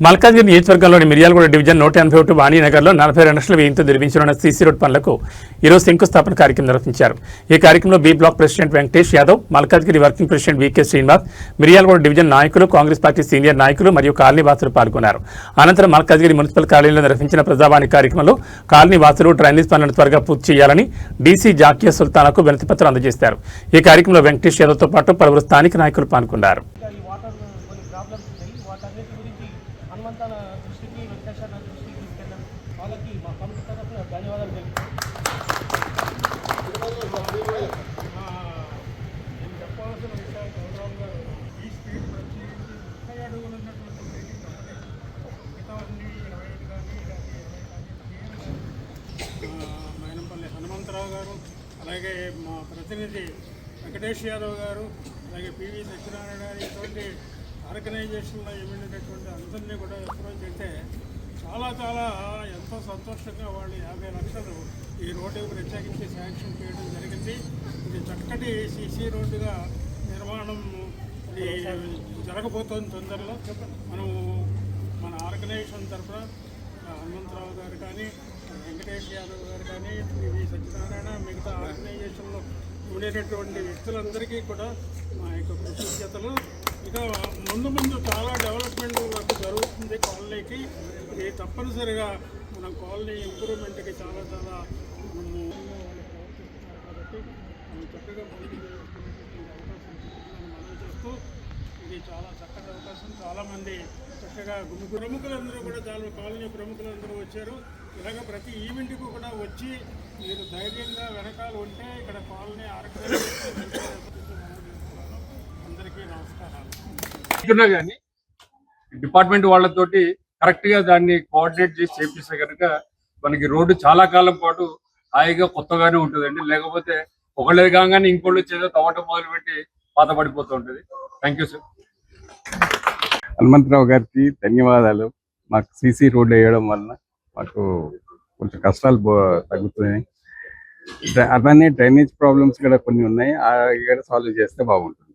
మల్కాజ్గిరి నియోజకవర్గంలోని మిర్యాలగూడ డివిజన్ 181 వాణినగర్లో 42 లక్షల వ్యయంతో నిర్మించనున్న సీసీ రోడ్ పనులకు ఈరోజు శంకుస్థాపన కార్యక్రమం నిర్వహించారు. ఈ కార్యక్రమంలో B block president Venkatesh Yadav, Malkajgiri working president V K Srinivas, Miryalaguda division నాయకులు, కాంగ్రెస్ పార్టీ సీనియర్ నాయకులు మరియు కాలనీ వాసులు పాల్గొన్నారు. అనంతరం మల్కాజ్గిరి మున్సిపల్ కార్యాలయంలో నిర్వహించిన ప్రజావాణి కార్యక్రమంలో కాలనీ వాసులు డ్రైనేజ్ పనులను త్వరగా పూర్తి చేయాలని డీసీ జాకియా సుల్తానాకు వినతిపత్రం అందజేశారు. ఈ కార్యక్రమంలో వెంకటేష్ యాదవ్తో పాటు పలువురు స్థానిక నాయకులు పాల్గొన్నారు. హనుమంతన దృష్టికి వెంకటేశ్వర దృష్టికి తీసుకెళ్ళాం. వాళ్ళకి మా కమిటీ తరఫున ధన్యవాదాలు నేను చెప్పాల్సిన విషయాలు చంద్రబాబు గారు ఈ స్పీడ్ పరిశీలించి 30 అడుగులు ఉన్నటువంటి బిల్డింగ్ మిగతావన్నీ 25 కానీ 20 కానీ మైనంపల్లి హనుమంతరావు గారు, అలాగే మా ప్రతినిధి వెంకటేష్ యాదవ్ గారు, అలాగే పివి సత్యనారాయణ గారు, ఇటువంటి ఆర్గనైజేషన్లో ఏమైనటువంటి అందరినీ కూడా అప్రోచ్ అయితే చాలా ఎంతో సంతోషంగా వాళ్ళు 50 లక్షలు ఈ రోడ్డుకు ప్రత్యేకించి శాంక్షన్ చేయడం జరిగింది. ఇది చక్కటి సీసీ రోడ్డుగా నిర్మాణం జరగబోతోంది తొందరలో. మనం మన ఆర్గనైజేషన్ తరఫున హనుమంతరావు గారు కానీ, వెంకటేష్ యాదవ్ గారు కానీ, పివి సత్యనారాయణ, మిగతా ఆర్గనైజేషన్లో ఉండేటటువంటి వ్యక్తులందరికీ కూడా మా యొక్క కృతజ్ఞతలు. ఇక ముందు చాలా డెవలప్మెంట్ వర్క్ జరుగుతుంది కాలనీకి. ఇది తప్పనిసరిగా మనం కాలనీ ఇంప్రూవ్మెంట్కి చాలా మనము కాబట్టి మనం చక్కగా ముందుకు మనం చేస్తూ ఇది చాలా చక్కటి అవకాశం. చాలామంది చక్కగా ప్రముఖులందరూ కూడా చాలా కాలనీ ప్రముఖులందరూ వచ్చారు. ఇలాగ ప్రతి ఈవెంట్కి కూడా వచ్చి మీరు ధైర్యంగా వెనకాల ఉంటే ఇక్కడ కాలనీ ఆర్గనైజేషన్ అందరికీ నమస్కారాలు. కానీ డిపార్ట్మెంట్ వాళ్ళతోటి కరెక్ట్ గా దాన్ని కోఆర్డినేట్ చేసి చేపిస్తే కనుక మనకి రోడ్డు చాలా కాలం పాటు హాయిగా కొత్తగానే ఉంటుందండి. లేకపోతే ఒకళ్ళే కాగానే ఇంకోళ్ళు చేదో తవ్వటం మొదలుపెట్టి పాత పడిపోతూ ఉంటుంది. Thank you sir. హనుమంతరావు గారికి ధన్యవాదాలు. మాకు సీసీ రోడ్డు వేయడం వలన మాకు కొంచెం కష్టాలు తగ్గుతున్నాయి. అలానే డ్రైనేజ్ ప్రాబ్లమ్స్ కూడా కొన్ని ఉన్నాయి, కూడా సాల్వ్ చేస్తే బాగుంటుంది.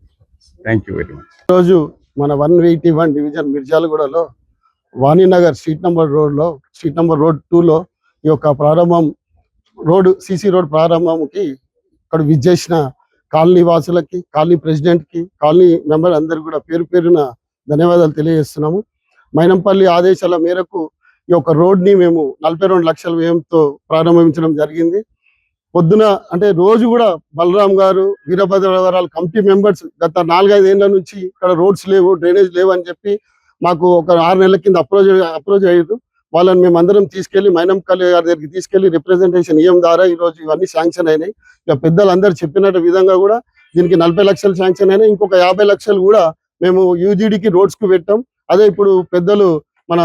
Thank you very much. ఈరోజు మన 181 డివిజన్ మిర్జాలగూడలో వాణినగర్ స్ట్రీట్ నెంబర్ 2లో ఈ యొక్క సీసీ రోడ్ ప్రారంభంకి ఇక్కడ విచ్చేసిన కాలనీ వాసులకి, కాలనీ ప్రెసిడెంట్కి, కాలనీ మెంబర్ అందరికి కూడా పేరు పేరున ధన్యవాదాలు తెలియజేస్తున్నాము. మైనంపల్లి ఆదేశాల మేరకు ఈ యొక్క రోడ్ని మేము 42 లక్షల వ్యయంతో ప్రారంభించడం జరిగింది. పొద్దున అంటే రోజు కూడా బలరాం గారు, వీరభద్రవరాల కమిటీ మెంబర్స్ గత 4-5 ఏళ్ల నుంచి ఇక్కడ రోడ్స్ లేవు, డ్రైనేజ్ లేవు అని చెప్పి మాకు ఒక 6 నెలల కింద అప్రోచ్ అయ్యారు. వాళ్ళని మేము అందరం తీసుకెళ్లి మైనంపల్లి గారి దగ్గరికి తీసుకెళ్లి రిప్రజెంటేషన్ ఇవ్వడం ద్వారా ఈరోజు ఇవన్నీ శాంక్షన్ అయినాయి. ఇక పెద్దలందరూ చెప్పినట్టు విధంగా కూడా దీనికి 40 లక్షలు శాంక్షన్ అయినాయి. ఇంకొక 50 లక్షలు కూడా మేము యూజీడీకి రోడ్స్కు పెట్టాం. అదే ఇప్పుడు పెద్దలు మన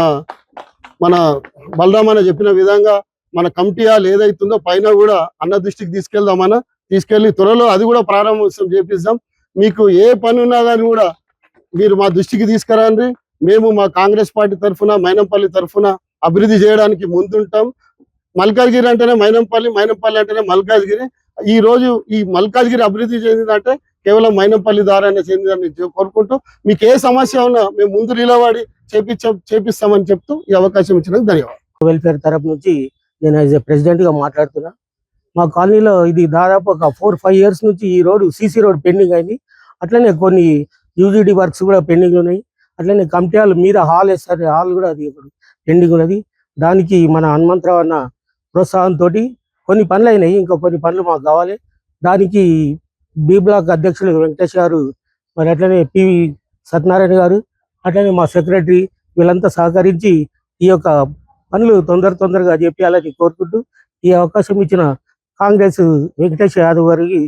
బలరాం అన్న చెప్పిన విధంగా మన కమిటీ హాల్ ఏదైతుందో పైన కూడా అన్న దృష్టికి తీసుకెళ్లి త్వరలో అది కూడా ప్రారంభోత్సవం చేపిస్తాం. మీకు ఏ పని ఉన్నా కానీ కూడా మీరు మా దృష్టికి తీసుకురండి. మేము మా కాంగ్రెస్ పార్టీ తరఫున, మైనంపల్లి తరఫున అభివృద్ధి చేయడానికి ముందుంటాం. మల్కాజ్గిరి అంటేనే మైనంపల్లి, మైనంపల్లి అంటేనే మల్కాజ్గిరి. ఈ రోజు ఈ మల్కాజ్గిరి అభివృద్ధి చెందిందంటే కేవలం మైనంపల్లి ద్వారానే చెందిందని కోరుకుంటూ, మీకు ఏ సమస్య ఉన్నా మేము ముందు నిలబడి చేపిస్తామని చెప్తూ ఈ అవకాశం ఇచ్చినందుకు ధన్యవాదాలు. వెల్ఫేర్ తరఫు నుంచి నేను యాజ్ ఏ ప్రెసిడెంట్గా మాట్లాడుతున్నా. మా కాలనీలో ఇది దాదాపు ఒక 4-5 ఇయర్స్ నుంచి ఈ రోడ్డు సీసీ రోడ్ పెండింగ్ అయింది. అట్లనే కొన్ని యూజీడీ వర్క్స్ కూడా పెండింగ్ ఉన్నాయి. అట్లనే కమిటీ హాల్ మీద హాల్ వేస్తారు, హాల్ కూడా అది పెండింగ్ ఉన్నది. దానికి మన హనుమంతరావు అన్న ప్రోత్సాహంతో కొన్ని పనులు అయినాయి, ఇంకా కొన్ని పనులు మాకు కావాలి. దానికి బి బ్లాక్ అధ్యక్షులు వెంకటేష్ గారు, మరి అట్లనే పివి సత్యనారాయణ గారు, అట్లనే మా సెక్రటరీ వీళ్ళంతా సహకరించి ఈ యొక్క పనులు తొందరగా చేపించాలని కోరుకుంటూ ఈ అవకాశం ఇచ్చిన కాంగ్రెస్ వెంకటేష్ యాదవ్ గారికి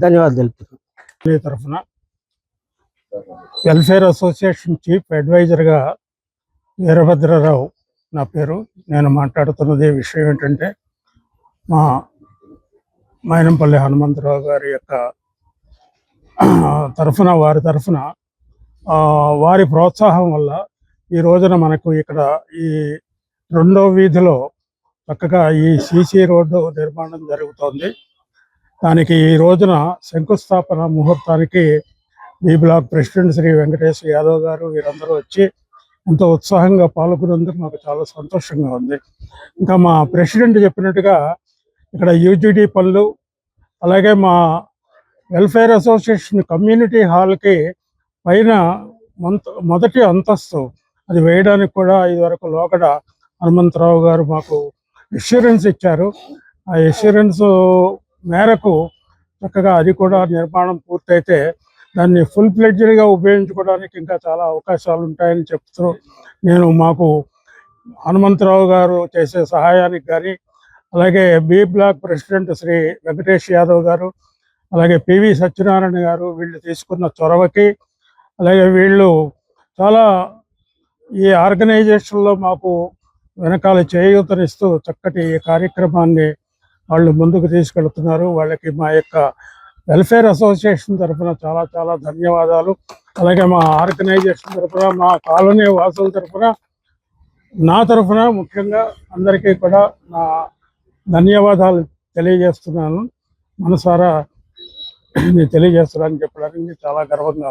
ధన్యవాదాలు తెలుపుతున్నాను. తరఫున వెల్ఫేర్ అసోసియేషన్ చీఫ్ అడ్వైజర్గా వీరభద్రరావు నా పేరు. నేను మాట్లాడుతున్నది విషయం ఏంటంటే, మా మైనంపల్లి హనుమంతరావు గారి యొక్క వారి తరఫున వారి ప్రోత్సాహం వల్ల ఈ రోజున మనకు ఇక్కడ ఈ 2వ వీధిలో చక్కగా ఈ సీసీ రోడ్డు నిర్మాణం జరుగుతోంది. దానికి ఈ రోజున శంకుస్థాపన ముహూర్తానికి B block president Shri Venkatesh Yadav గారు వీరందరూ వచ్చి ఎంతో ఉత్సాహంగా పాల్గొన్నందుకు మాకు చాలా సంతోషంగా ఉంది. ఇంకా మా ప్రెసిడెంట్ చెప్పినట్టుగా ఇక్కడ యూజీడీ పనులు, అలాగే మా వెల్ఫేర్ అసోసియేషన్ కమ్యూనిటీ హాల్కి పైన మొదటి అంతస్తు అది వేయడానికి కూడా ఇదివరకు లోగడ హనుమంతరావు గారు మాకు ఎష్యూరెన్స్ ఇచ్చారు. ఆ ఎష్యూరెన్స్ మేరకు చక్కగా అది కూడా నిర్మాణం పూర్తయితే దాన్ని ఫుల్ ఫ్లెడ్జ్డ్గా ఉపయోగించుకోవడానికి ఇంకా చాలా అవకాశాలు ఉంటాయని చెప్తూ నేను మాకు హనుమంతరావు గారు చేసే సహాయానికి కానీ, అలాగే B block president Shri Venkatesh Yadav గారు, అలాగే పివి సత్యనారాయణ గారు వీళ్ళు తీసుకున్న చొరవకి, అలాగే వీళ్ళు చాలా ఈ ఆర్గనైజేషన్లో మాకు వెనకాల చేయూతనిస్తూ చక్కటి ఈ కార్యక్రమాన్ని వాళ్ళు ముందుకు తీసుకెళ్తున్నారు. వాళ్ళకి మా యొక్క వెల్ఫేర్ అసోసియేషన్ తరఫున చాలా చాలా ధన్యవాదాలు. అలాగే మా ఆర్గనైజేషన్ తరఫున, మా కాలనీ వాసుల తరఫున, నా తరఫున ముఖ్యంగా అందరికీ కూడా నా ధన్యవాదాలు తెలియజేస్తున్నాను. మనసారా తెలియజేస్తున్నానని చెప్పడానికి చాలా గర్వంగా